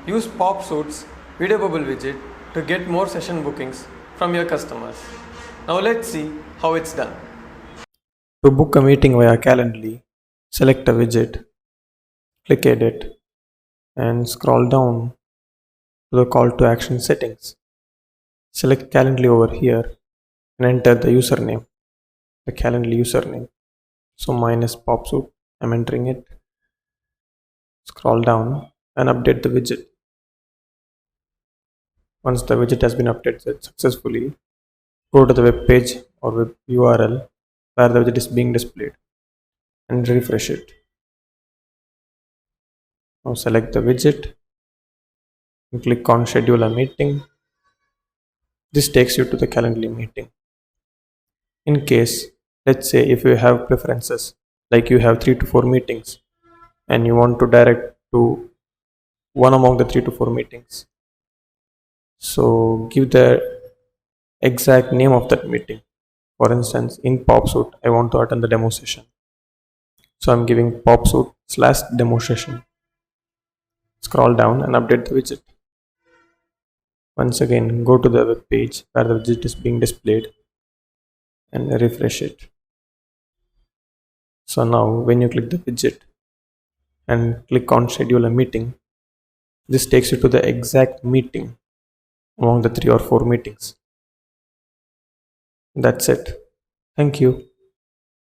Use Popsuite's video bubble widget to get more session bookings from your customers. Now let's see how it's done. To book a meeting via Calendly, select a widget, click Edit, and scroll down to the call to action settings. Select Calendly over here and enter the username, the Calendly username. So mine is Popsuite. I'm entering it. Scroll down and update the widget. Once the widget has been updated successfully, go to the web page or web URL where the widget is being displayed and refresh it. Now select the widget and click on schedule a meeting. This takes you to the Calendly meeting. In case, let's say if you have preferences, like you have 3 to 4 meetings and you want to direct to one among the 3 to 4 meetings. So give the exact name of that meeting. For instance, in Popsuite, I want to attend the demo session. So I'm giving Popsuite/demo session. Scroll down and update the widget. Once again, go to the web page where the widget is being displayed and refresh it. So now when you click the widget and click on schedule a meeting, this takes you to the exact meeting among the 3 or 4 meetings. That's it. Thank you.